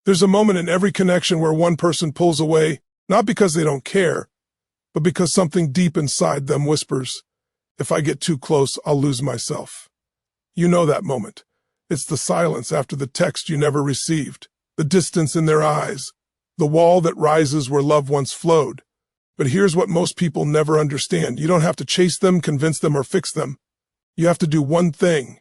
There's a moment in every connection where one person pulls away, not because they don't care, but because something deep inside them whispers, if I get too close, I'll lose myself. You know that moment. It's the silence after the text you never received, the distance in their eyes, the wall that rises where love once flowed. But here's what most people never understand. You don't have to chase them, convince them, or fix them. You have to do one thing.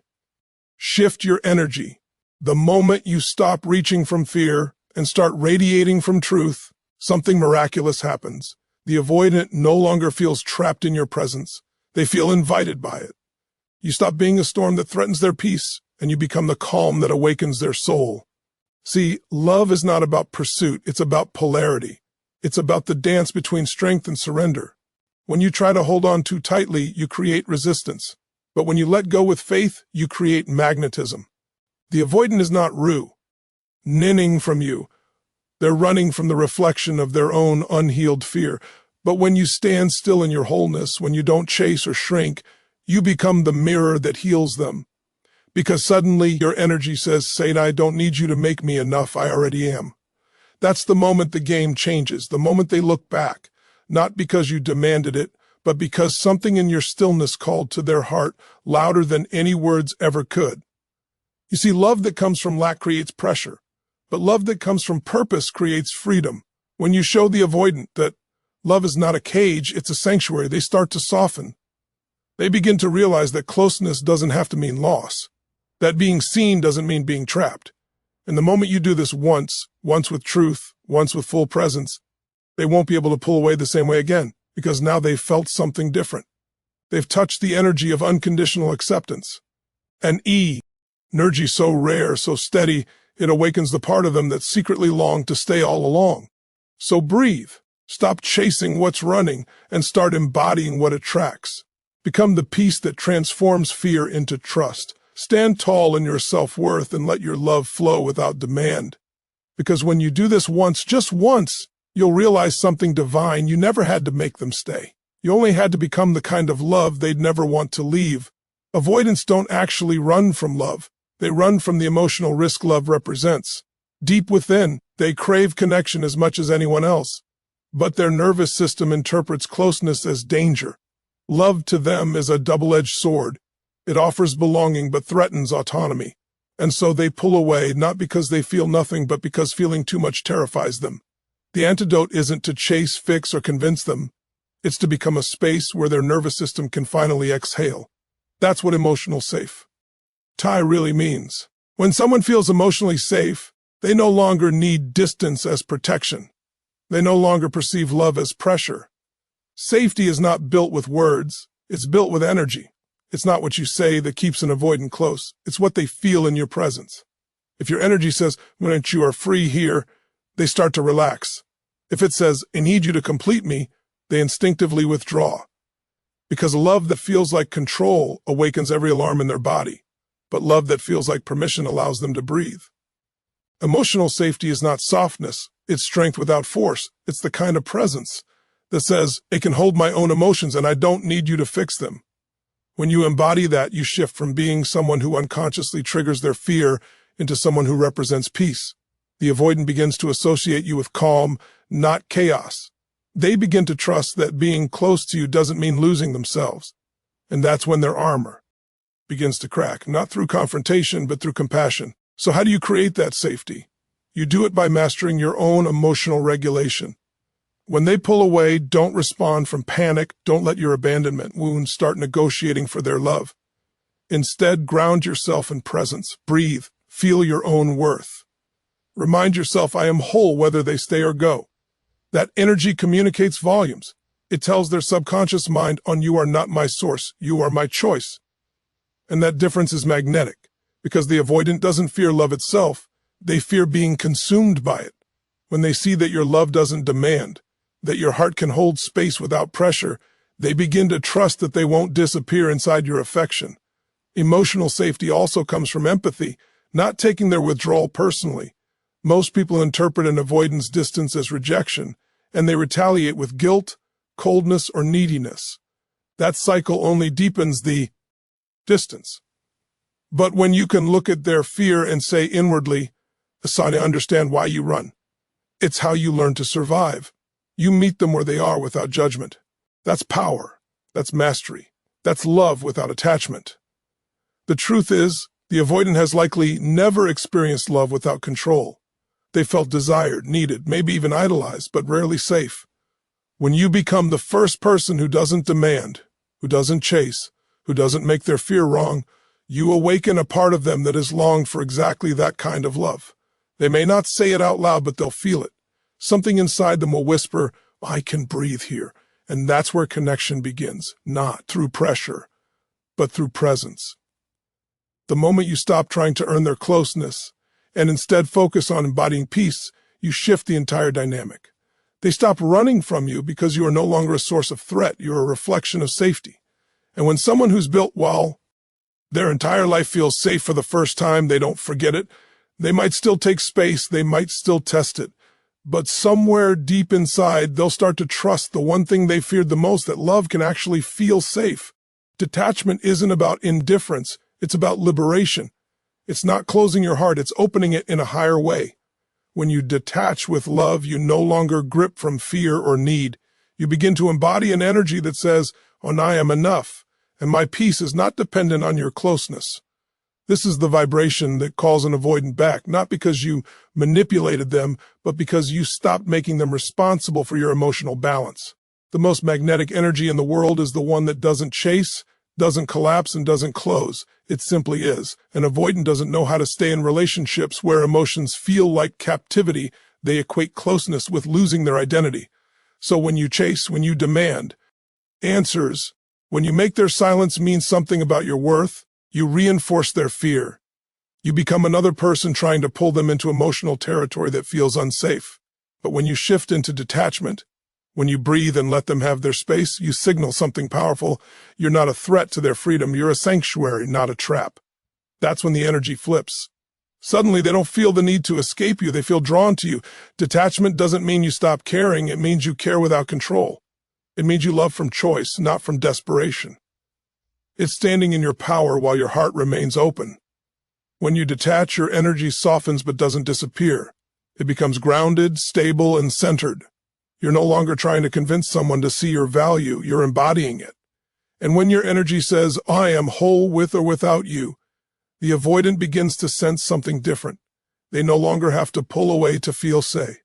Shift your energy. The moment you stop reaching from fear and start radiating from truth, something miraculous happens. The avoidant no longer feels trapped in your presence. They feel invited by it. You stop being a storm that threatens their peace, and you become the calm that awakens their soul. See, love is not about pursuit, it's about polarity. It's about the dance between strength and surrender. When you try to hold on too tightly, you create resistance. But when you let go with faith, you create magnetism. The avoidant is not ninning from you. They're running from the reflection of their own unhealed fear. But when you stand still in your wholeness, when you don't chase or shrink, you become the mirror that heals them. Because suddenly your energy says, Saint, I don't need you to make me enough, I already am. That's the moment the game changes, the moment they look back, not because you demanded it, but because something in your stillness called to their heart louder than any words ever could. You see, love that comes from lack creates pressure, but love that comes from purpose creates freedom. When you show the avoidant that love is not a cage, it's a sanctuary, they start to soften. They begin to realize that closeness doesn't have to mean loss, that being seen doesn't mean being trapped. And the moment you do this once with truth, once with full presence, they won't be able to pull away the same way again, because now they've felt something different. They've touched the energy of unconditional acceptance. An energy so rare, so steady, it awakens the part of them that secretly longed to stay all along. So breathe, stop chasing what's running, and start embodying what attracts. Become the peace that transforms fear into trust. Stand tall in your self-worth and let your love flow without demand. Because when you do this once, just once, you'll realize something divine. You never had to make them stay. You only had to become the kind of love they'd never want to leave. Avoidants don't actually run from love. They run from the emotional risk love represents. Deep within, they crave connection as much as anyone else. But their nervous system interprets closeness as danger. Love to them is a double-edged sword. It offers belonging but threatens autonomy. And so they pull away, not because they feel nothing, but because feeling too much terrifies them. The antidote isn't to chase, fix, or convince them. It's to become a space where their nervous system can finally exhale. That's what emotional safe really means. When someone feels emotionally safe, they no longer need distance as protection. They no longer perceive love as pressure. Safety is not built with words, it's built with energy. It's not what you say that keeps an avoidant close, it's what they feel in your presence. If your energy says, when you are free here, they start to relax. If it says, I need you to complete me, they instinctively withdraw. Because a love that feels like control awakens every alarm in their body, but love that feels like permission allows them to breathe. Emotional safety is not softness, it's strength without force. It's the kind of presence that says, I can hold my own emotions and I don't need you to fix them. When you embody that, you shift from being someone who unconsciously triggers their fear into someone who represents peace. The avoidant begins to associate you with calm, not chaos. They begin to trust that being close to you doesn't mean losing themselves. And that's when their armor begins to crack, not through confrontation, but through compassion. So how do you create that safety? You do it by mastering your own emotional regulation. When they pull away, don't respond from panic. Don't let your abandonment wounds start negotiating for their love. Instead, ground yourself in presence. Breathe. Feel your own worth. Remind yourself, I am whole whether they stay or go. That energy communicates volumes. It tells their subconscious mind, you are not my source, you are my choice. And that difference is magnetic, because the avoidant doesn't fear love itself, they fear being consumed by it. When they see that your love doesn't demand, that your heart can hold space without pressure, they begin to trust that they won't disappear inside your affection. Emotional safety also comes from empathy, not taking their withdrawal personally. Most people interpret an avoidance distance as rejection, and they retaliate with guilt, coldness, or neediness. That cycle only deepens the distance. But when you can look at their fear and say inwardly, a sign to understand why you run. It's how you learn to survive. You meet them where they are without judgment. That's power. That's mastery. That's love without attachment. The truth is, the avoidant has likely never experienced love without control. They felt desired, needed, maybe even idolized, but rarely safe. When you become the first person who doesn't demand, who doesn't chase, who doesn't make their fear wrong, you awaken a part of them that has longed for exactly that kind of love. They may not say it out loud, but they'll feel it. Something inside them will whisper, "I can breathe here." And that's where connection begins, not through pressure, but through presence. The moment you stop trying to earn their closeness and instead focus on embodying peace, you shift the entire dynamic. They stop running from you because you are no longer a source of threat. You're a reflection of safety. And when someone who's built well, their entire life feels safe for the first time, they don't forget it. They might still take space, they might still test it. But somewhere deep inside, they'll start to trust the one thing they feared the most, that love can actually feel safe. Detachment isn't about indifference, it's about liberation. It's not closing your heart, it's opening it in a higher way. When you detach with love, you no longer grip from fear or need. You begin to embody an energy that says, "Oh, I am enough, and my peace is not dependent on your closeness." This is the vibration that calls an avoidant back, not because you manipulated them, but because you stopped making them responsible for your emotional balance. The most magnetic energy in the world is the one that doesn't chase, doesn't collapse, and doesn't close. It simply is. An avoidant doesn't know how to stay in relationships where emotions feel like captivity. They equate closeness with losing their identity. So when you chase, when you demand answers, when you make their silence mean something about your worth, you reinforce their fear. You become another person trying to pull them into emotional territory that feels unsafe. But when you shift into detachment, when you breathe and let them have their space, you signal something powerful. You're not a threat to their freedom. You're a sanctuary, not a trap. That's when the energy flips. Suddenly, they don't feel the need to escape you. They feel drawn to you. Detachment doesn't mean you stop caring. It means you care without control. It means you love from choice, not from desperation. It's standing in your power while your heart remains open. When you detach, your energy softens but doesn't disappear. It becomes grounded, stable, and centered. You're no longer trying to convince someone to see your value, you're embodying it. And when your energy says, "I am whole with or without you," the avoidant begins to sense something different. They no longer have to pull away to feel safe.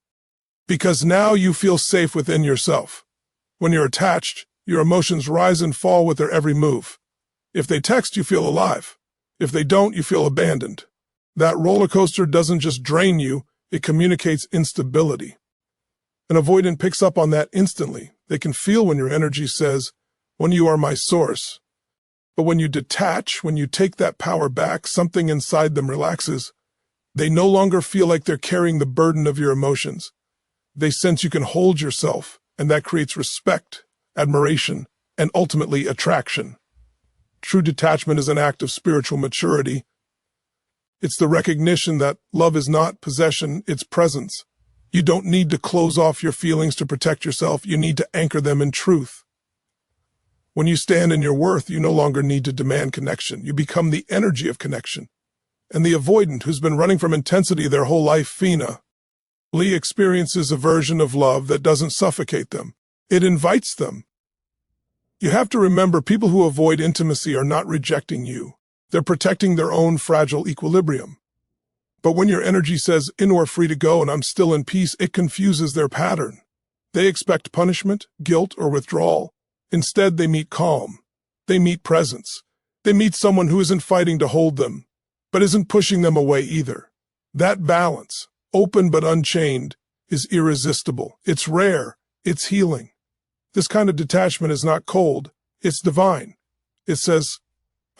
Because now you feel safe within yourself. When you're attached, your emotions rise and fall with their every move. If they text, you feel alive. If they don't, you feel abandoned. That roller coaster doesn't just drain you, it communicates instability. An avoidant picks up on that instantly. They can feel when your energy says, "When you are my source." But when you detach, when you take that power back, something inside them relaxes. They no longer feel like they're carrying the burden of your emotions. They sense you can hold yourself, and that creates respect, admiration, and ultimately attraction. True detachment is an act of spiritual maturity. It's the recognition that love is not possession, it's presence. You don't need to close off your feelings to protect yourself, you need to anchor them in truth. When you stand in your worth, you no longer need to demand connection. You become the energy of connection. And the avoidant, who's been running from intensity their whole life, finally experiences a version of love that doesn't suffocate them. It invites them. You have to remember, people who avoid intimacy are not rejecting you. They're protecting their own fragile equilibrium. But when your energy says, "In or free to go and I'm still in peace," it confuses their pattern. They expect punishment, guilt, or withdrawal. Instead, they meet calm. They meet presence. They meet someone who isn't fighting to hold them, but isn't pushing them away either. That balance, open but unchained, is irresistible. It's rare. It's healing. This kind of detachment is not cold. It's divine. It says,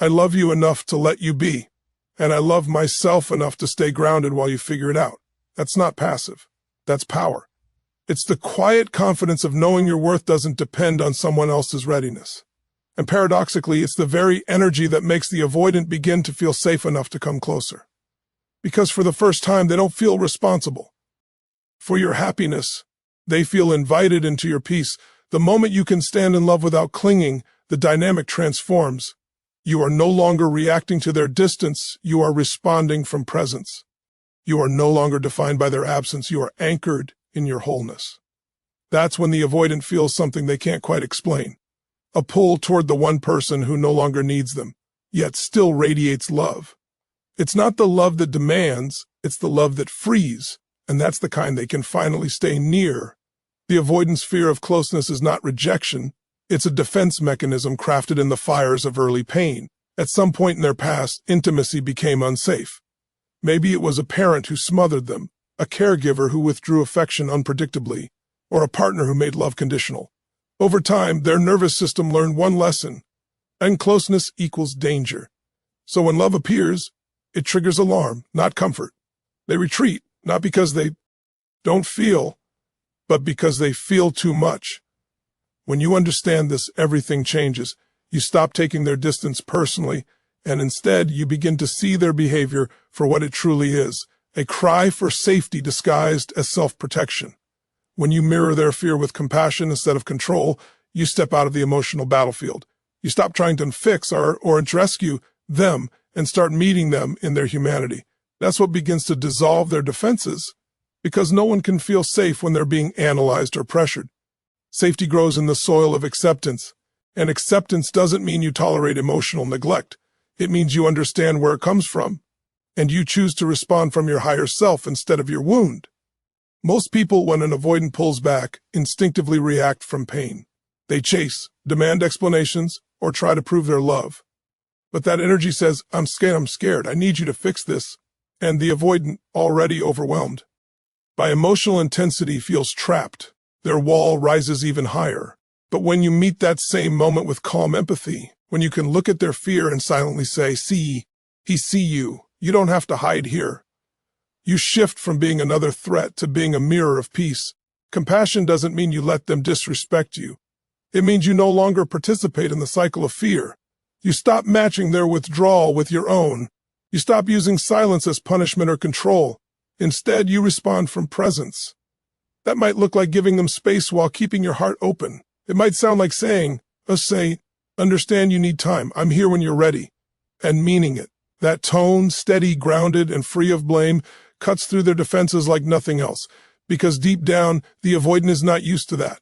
"I love you enough to let you be, and I love myself enough to stay grounded while you figure it out." That's not passive. That's power. It's the quiet confidence of knowing your worth doesn't depend on someone else's readiness. And paradoxically, it's the very energy that makes the avoidant begin to feel safe enough to come closer. Because for the first time, they don't feel responsible for your happiness. They feel invited into your peace. The moment you can stand in love without clinging, the dynamic transforms. You are no longer reacting to their distance, you are responding from presence. You are no longer defined by their absence. You are anchored in your wholeness. That's when the avoidant feels something they can't quite explain. A pull toward the one person who no longer needs them, yet still radiates love. It's not the love that demands, it's the love that frees, and that's the kind they can finally stay near. The avoidant's fear of closeness is not rejection, it's a defense mechanism crafted in the fires of early pain. At some point in their past, intimacy became unsafe. Maybe it was a parent who smothered them, a caregiver who withdrew affection unpredictably, or a partner who made love conditional. Over time, their nervous system learned one lesson, and closeness equals danger. So when love appears, it triggers alarm, not comfort. They retreat, not because they don't feel, but because they feel too much. When you understand this, everything changes. You stop taking their distance personally, and instead you begin to see their behavior for what it truly is, a cry for safety disguised as self-protection. When you mirror their fear with compassion instead of control, you step out of the emotional battlefield. You stop trying to fix or rescue them and start meeting them in their humanity. That's what begins to dissolve their defenses, because no one can feel safe when they're being analyzed or pressured. Safety grows in the soil of acceptance, and acceptance doesn't mean you tolerate emotional neglect. It means you understand where it comes from, and you choose to respond from your higher self instead of your wound. Most people, when an avoidant pulls back, instinctively react from pain. They chase, demand explanations, or try to prove their love. But that energy says, I'm scared, I need you to fix this. And the avoidant, already overwhelmed by emotional intensity, feels trapped. Their wall rises even higher. But when you meet that same moment with calm empathy, when you can look at their fear and silently say, see you, you don't have to hide here. You shift from being another threat to being a mirror of peace. Compassion doesn't mean you let them disrespect you. It means you no longer participate in the cycle of fear. You stop matching their withdrawal with your own. You stop using silence as punishment or control. Instead, you respond from presence. That might look like giving them space while keeping your heart open. It might sound like saying, understand you need time, I'm here when you're ready, and meaning it. That tone, steady, grounded, and free of blame, cuts through their defenses like nothing else, because deep down, the avoidant is not used to that.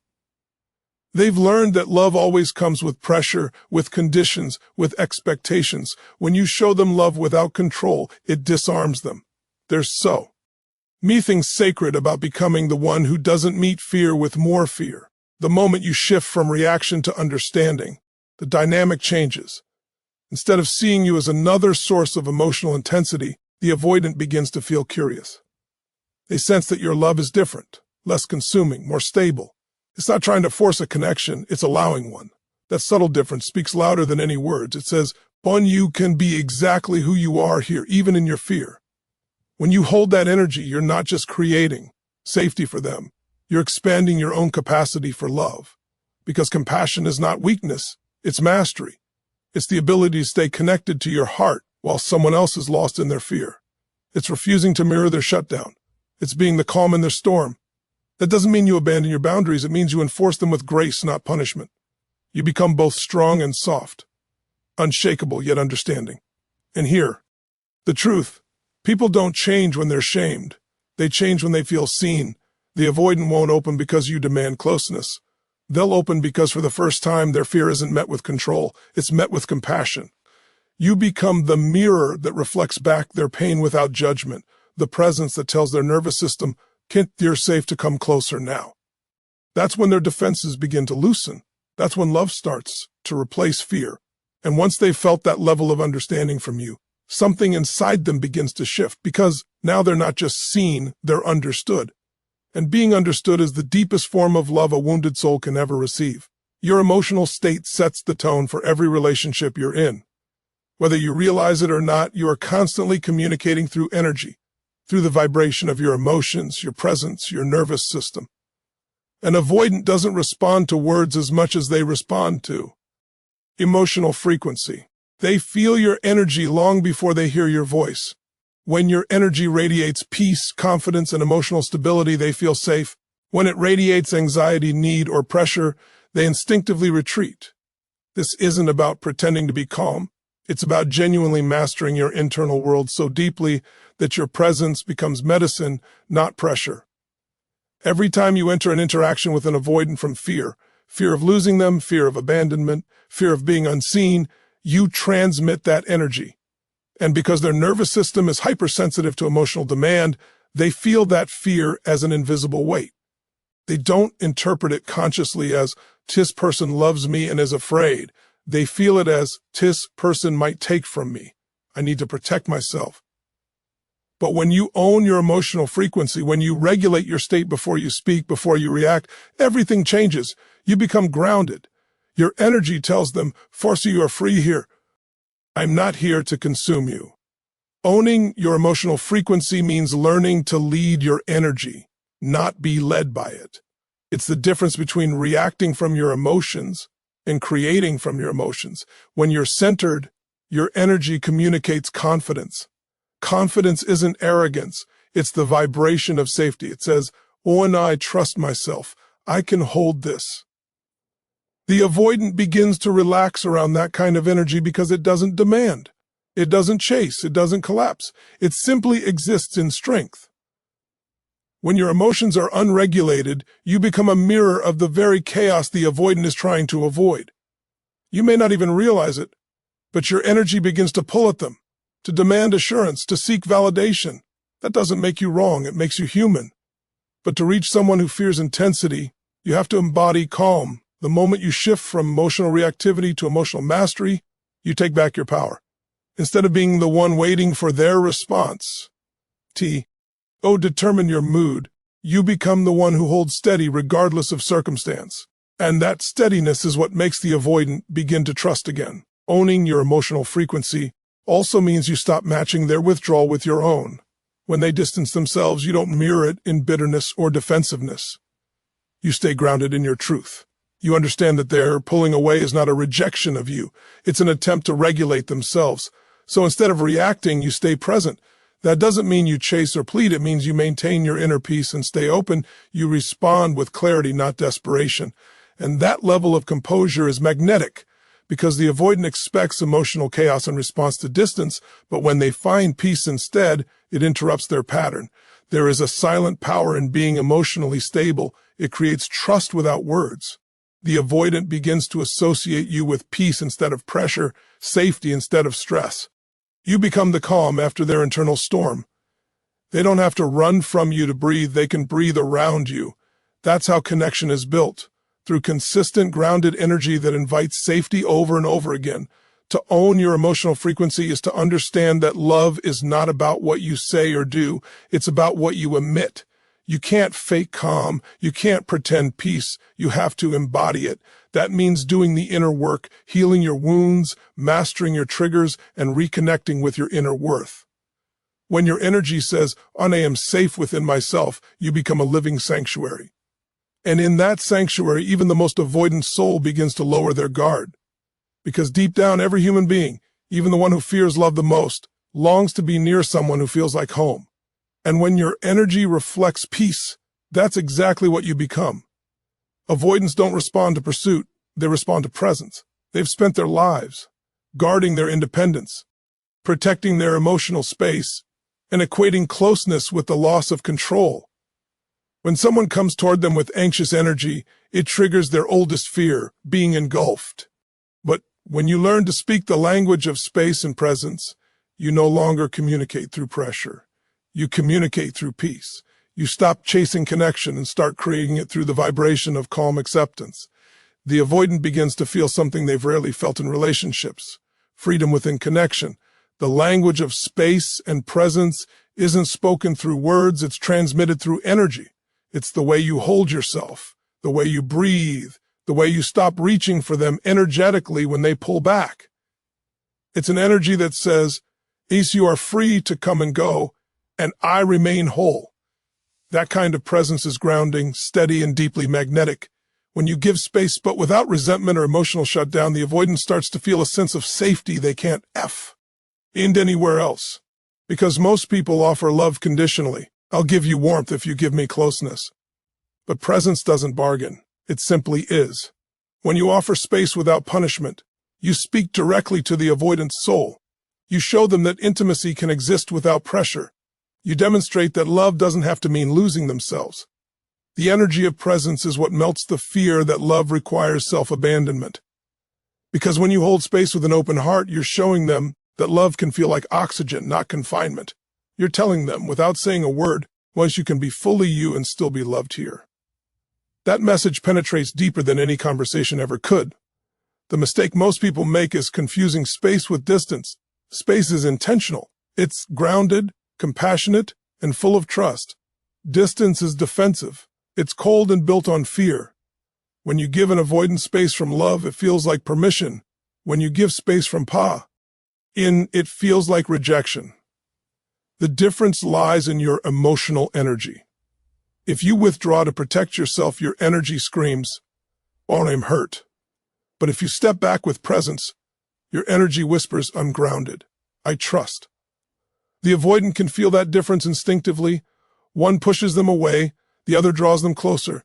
They've learned that love always comes with pressure, with conditions, with expectations. When you show them love without control, it disarms them. There's nothing sacred about becoming the one who doesn't meet fear with more fear. The moment you shift from reaction to understanding, the dynamic changes. Instead of seeing you as another source of emotional intensity, the avoidant begins to feel curious. They sense that your love is different, less consuming, more stable. It's not trying to force a connection, it's allowing one. That subtle difference speaks louder than any words. It says, you can be exactly who you are here, even in your fear. When you hold that energy, you're not just creating safety for them, you're expanding your own capacity for love. Because compassion is not weakness, it's mastery. It's the ability to stay connected to your heart while someone else is lost in their fear. It's refusing to mirror their shutdown. It's being the calm in their storm. That doesn't mean you abandon your boundaries. It means you enforce them with grace, not punishment. You become both strong and soft, unshakable yet understanding. And here, the truth. People don't change when they're shamed. They change when they feel seen. The avoidant won't open because you demand closeness. They'll open because for the first time their fear isn't met with control. It's met with compassion. You become the mirror that reflects back their pain without judgment, the presence that tells their nervous system, you're safe to come closer now. That's when their defenses begin to loosen. That's when love starts to replace fear. And once they've felt that level of understanding from you, something inside them begins to shift, because now they're not just seen, they're understood. And being understood is the deepest form of love a wounded soul can ever receive. Your emotional state sets the tone for every relationship you're in. Whether you realize it or not, you are constantly communicating through energy, through the vibration of your emotions, your presence, your nervous system. An avoidant doesn't respond to words as much as they respond to emotional frequency. They feel your energy long before they hear your voice. When your energy radiates peace, confidence, and emotional stability, they feel safe. When it radiates anxiety, need, or pressure, they instinctively retreat. This isn't about pretending to be calm. It's about genuinely mastering your internal world so deeply that your presence becomes medicine, not pressure. Every time you enter an interaction with an avoidant from fear of losing them, fear of abandonment, fear of being unseen, you transmit that energy. And because their nervous system is hypersensitive to emotional demand, they feel that fear as an invisible weight. They don't interpret it consciously as, "This person loves me and is afraid." They feel it as, "This person might take from me. I need to protect myself." But when you own your emotional frequency, when you regulate your state before you speak, before you react, everything changes. You become grounded. Your energy tells them, "Farsi, you are free here. I'm not here to consume you." Owning your emotional frequency means learning to lead your energy, not be led by it. It's the difference between reacting from your emotions and creating from your emotions. When you're centered, your energy communicates confidence. Confidence isn't arrogance. It's the vibration of safety. It says, "Oh, and I trust myself. I can hold this." The avoidant begins to relax around that kind of energy because it doesn't demand. It doesn't chase. It doesn't collapse. It simply exists in strength. When your emotions are unregulated, you become a mirror of the very chaos the avoidant is trying to avoid. You may not even realize it, but your energy begins to pull at them, to demand assurance, to seek validation. That doesn't make you wrong. It makes you human. But to reach someone who fears intensity, you have to embody calm. The moment you shift from emotional reactivity to emotional mastery, you take back your power. Instead of being the one waiting for their response, determine your mood, you become the one who holds steady regardless of circumstance. And that steadiness is what makes the avoidant begin to trust again. Owning your emotional frequency also means you stop matching their withdrawal with your own. When they distance themselves, you don't mirror it in bitterness or defensiveness. You stay grounded in your truth. You understand that their pulling away is not a rejection of you. It's an attempt to regulate themselves. So instead of reacting, you stay present. That doesn't mean you chase or plead. It means you maintain your inner peace and stay open. You respond with clarity, not desperation. And that level of composure is magnetic because the avoidant expects emotional chaos in response to distance, but when they find peace instead, it interrupts their pattern. There is a silent power in being emotionally stable. It creates trust without words. The avoidant begins to associate you with peace instead of pressure, safety instead of stress. You become the calm after their internal storm. They don't have to run from you to breathe. They can breathe around you. That's how connection is built, through consistent, grounded energy that invites safety over and over again. To own your emotional frequency is to understand that love is not about what you say or do. It's about what you emit. You can't fake calm. You can't pretend peace. You have to embody it. That means doing the inner work, healing your wounds, mastering your triggers, and reconnecting with your inner worth. When your energy says, "I am safe within myself," you become a living sanctuary. And in that sanctuary, even the most avoidant soul begins to lower their guard. Because deep down, every human being, even the one who fears love the most, longs to be near someone who feels like home. And when your energy reflects peace, that's exactly what you become. Avoidants don't respond to pursuit, they respond to presence. They've spent their lives guarding their independence, protecting their emotional space, and equating closeness with the loss of control. When someone comes toward them with anxious energy, it triggers their oldest fear, being engulfed. But when you learn to speak the language of space and presence, you no longer communicate through pressure. You communicate through peace. You stop chasing connection and start creating it through the vibration of calm acceptance. The avoidant begins to feel something they've rarely felt in relationships: freedom within connection. The language of space and presence isn't spoken through words, it's transmitted through energy. It's the way you hold yourself, the way you breathe, the way you stop reaching for them energetically when they pull back. It's an energy that says, "Ace, you are free to come and go, and I remain whole." That kind of presence is grounding, steady, and deeply magnetic. When you give space but without resentment or emotional shutdown, the avoidant starts to feel a sense of safety they can't end anywhere else. Because most people offer love conditionally. "I'll give you warmth if you give me closeness." But presence doesn't bargain. It simply is. When you offer space without punishment, You speak directly to the avoidant soul. You show them that intimacy can exist without pressure. You demonstrate that love doesn't have to mean losing themselves. The energy of presence is what melts the fear that love requires self-abandonment. Because when you hold space with an open heart, you're showing them that love can feel like oxygen, not confinement. You're telling them, without saying a word, once you can be fully you and still be loved here. That message penetrates deeper than any conversation ever could. The mistake most people make is confusing space with distance. Space is intentional. It's grounded, compassionate, and full of trust. Distance is defensive. It's cold and built on fear. When you give an avoidant space from love, it feels like permission. When you give space from it feels like rejection. The difference lies in your emotional energy. If you withdraw to protect yourself, your energy screams, "Oh, I'm hurt." But if you step back with presence, your energy whispers, "I'm grounded. I trust." The avoidant can feel that difference instinctively. One pushes them away, the other draws them closer.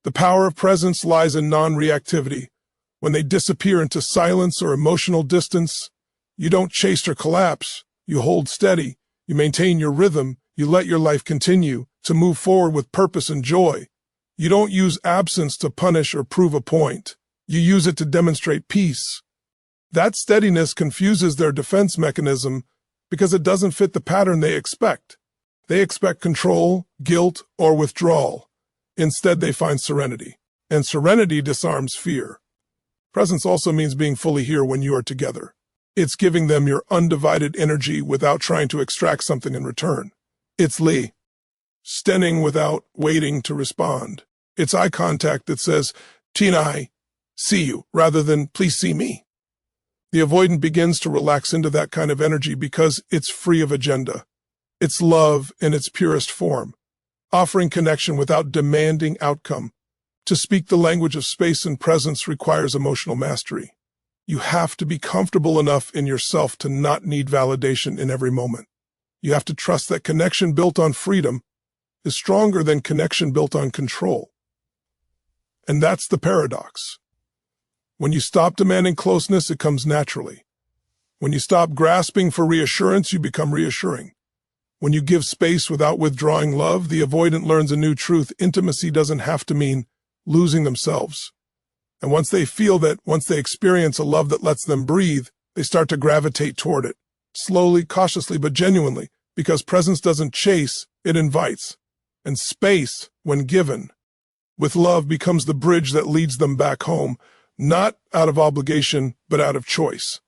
The power of presence lies in non-reactivity. When they disappear into silence or emotional distance, you don't chase or collapse. You hold steady. You maintain your rhythm. You let your life continue to move forward with purpose and joy. You don't use absence to punish or prove a point. You use it to demonstrate peace. That steadiness confuses their defense mechanism because it doesn't fit the pattern they expect. They expect control, guilt, or withdrawal. Instead, they find serenity. And serenity disarms fear. Presence also means being fully here when you are together. It's giving them your undivided energy without trying to extract something in return. It's standing without waiting to respond. It's eye contact that says, "Tina, I see you," rather than "please see me." The avoidant begins to relax into that kind of energy because it's free of agenda. It's love in its purest form, offering connection without demanding outcome. To speak the language of space and presence requires emotional mastery. You have to be comfortable enough in yourself to not need validation in every moment. You have to trust that connection built on freedom is stronger than connection built on control. And that's the paradox. When you stop demanding closeness, it comes naturally. When you stop grasping for reassurance, you become reassuring. When you give space without withdrawing love, the avoidant learns a new truth. Intimacy doesn't have to mean losing themselves. And once they experience a love that lets them breathe, they start to gravitate toward it. Slowly, cautiously, but genuinely, because presence doesn't chase, it invites. And space, when given, with love, becomes the bridge that leads them back home, not out of obligation, but out of choice.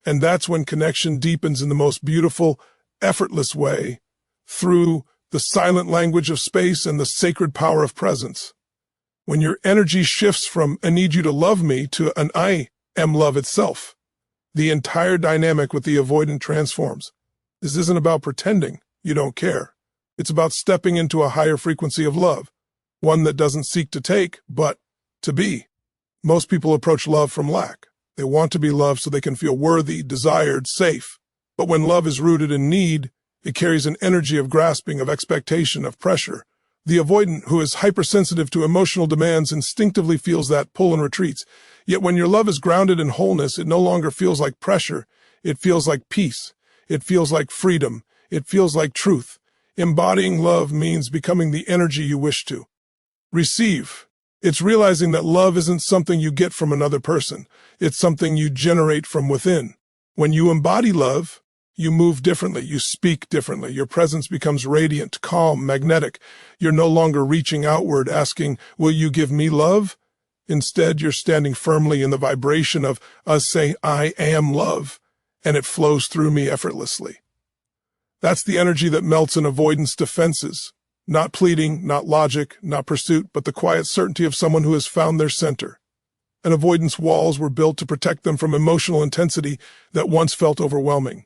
And that's when connection deepens in the most beautiful, effortless way, through the silent language of space and the sacred power of presence. When your energy shifts from "I need you to love me" to an "I am love itself," the entire dynamic with the avoidant transforms. This isn't about pretending you don't care. It's about stepping into a higher frequency of love, one that doesn't seek to take, but to be. Most people approach love from lack. They want to be loved so they can feel worthy, desired, safe. But when love is rooted in need, it carries an energy of grasping, of expectation, of pressure. The avoidant, who is hypersensitive to emotional demands, instinctively feels that pull and retreats. Yet when your love is grounded in wholeness, it no longer feels like pressure. It feels like peace. It feels like freedom. It feels like truth. Embodying love means becoming the energy you wish to receive. It's realizing that love isn't something you get from another person. It's something you generate from within. When you embody love, you move differently, you speak differently, your presence becomes radiant, calm, magnetic. You're no longer reaching outward asking, "Will you give me love?" Instead, you're standing firmly in the vibration of us saying, "I am love," and it flows through me effortlessly. That's the energy that melts an avoidance defenses. Not pleading, not logic, not pursuit, but the quiet certainty of someone who has found their center. And avoidance walls were built to protect them from emotional intensity that once felt overwhelming.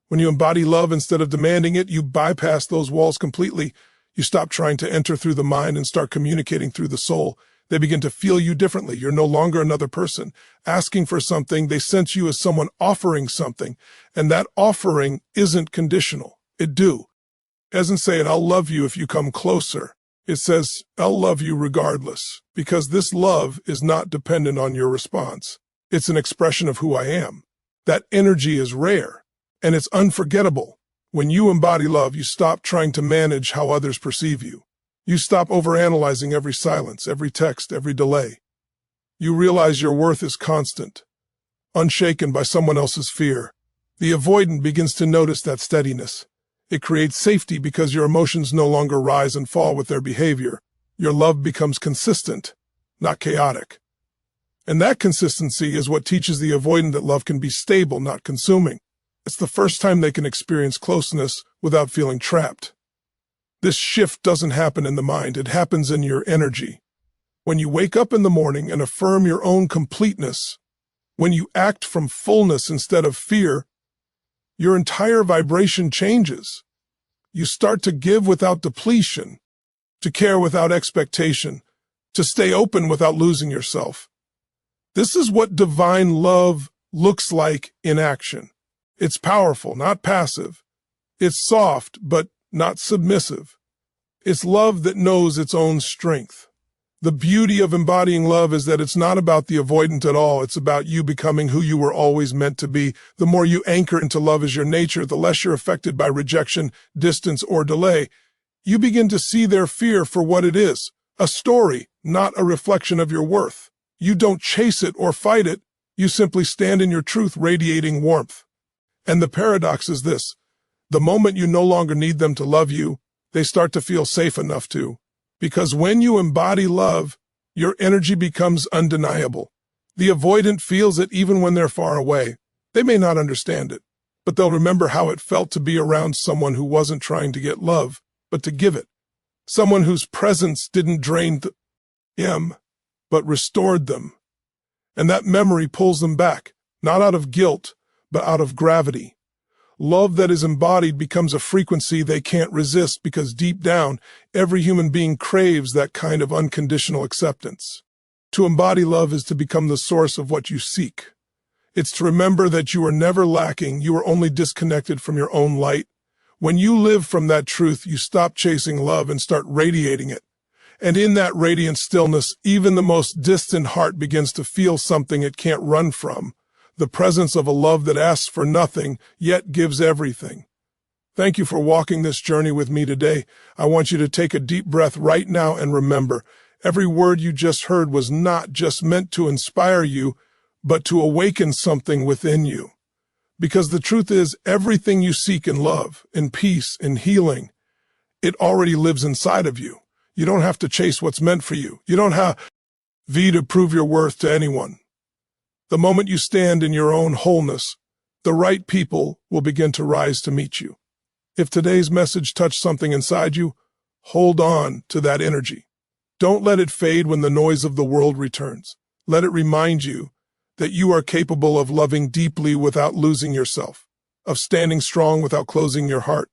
When you embody love instead of demanding it, you bypass those walls completely. You stop trying to enter through the mind and start communicating through the soul. They begin to feel you differently. You're no longer another person asking for something. They sense you as someone offering something. And that offering isn't conditional. It doesn't say, "I'll love you if you come closer." It says, "I'll love you regardless," because this love is not dependent on your response. It's an expression of who I am. That energy is rare, and it's unforgettable. When you embody love, you stop trying to manage how others perceive you. You stop overanalyzing every silence, every text, every delay. You realize your worth is constant, unshaken by someone else's fear. The avoidant begins to notice that steadiness. It creates safety because your emotions no longer rise and fall with their behavior. Your love becomes consistent, not chaotic. And that consistency is what teaches the avoidant that love can be stable, not consuming. It's the first time they can experience closeness without feeling trapped. This shift doesn't happen in the mind, it happens in your energy. When you wake up in the morning and affirm your own completeness, when you act from fullness instead of fear, your entire vibration changes. You start to give without depletion, to care without expectation, to stay open without losing yourself. This is what divine love looks like in action. It's powerful, not passive. It's soft, but not submissive. It's love that knows its own strength. The beauty of embodying love is that it's not about the avoidant at all. It's about you becoming who you were always meant to be. The more you anchor into love as your nature, the less you're affected by rejection, distance, or delay. You begin to see their fear for what it is, a story, not a reflection of your worth. You don't chase it or fight it. You simply stand in your truth, radiating warmth. And the paradox is this: the moment you no longer need them to love you, they start to feel safe enough to. Because when you embody love, your energy becomes undeniable. The avoidant feels it even when they're far away. They may not understand it, but they'll remember how it felt to be around someone who wasn't trying to get love, but to give it. Someone whose presence didn't drain them, but restored them. And that memory pulls them back, not out of guilt, but out of gravity. Love that is embodied becomes a frequency they can't resist because deep down, every human being craves that kind of unconditional acceptance. To embody love is to become the source of what you seek. It's to remember that you are never lacking, you are only disconnected from your own light. When you live from that truth, you stop chasing love and start radiating it. And in that radiant stillness, even the most distant heart begins to feel something it can't run from. The presence of a love that asks for nothing, yet gives everything. Thank you for walking this journey with me today. I want you to take a deep breath right now and remember, every word you just heard was not just meant to inspire you, but to awaken something within you. Because the truth is, everything you seek in love, in peace, in healing, it already lives inside of you. You don't have to chase what's meant for you. You don't have to prove your worth to anyone. The moment you stand in your own wholeness, the right people will begin to rise to meet you. If today's message touched something inside you, hold on to that energy. Don't let it fade when the noise of the world returns. Let it remind you that you are capable of loving deeply without losing yourself, of standing strong without closing your heart,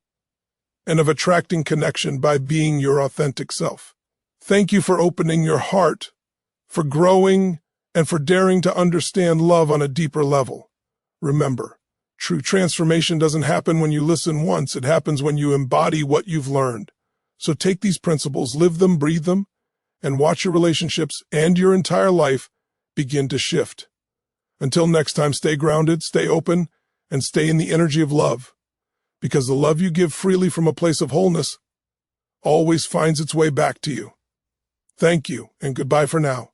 and of attracting connection by being your authentic self. Thank you for opening your heart, for growing, and for daring to understand love on a deeper level. Remember, true transformation doesn't happen when you listen once, it happens when you embody what you've learned. So take these principles, live them, breathe them, and watch your relationships and your entire life begin to shift. Until next time, stay grounded, stay open, and stay in the energy of love. Because the love you give freely from a place of wholeness always finds its way back to you. Thank you, and goodbye for now.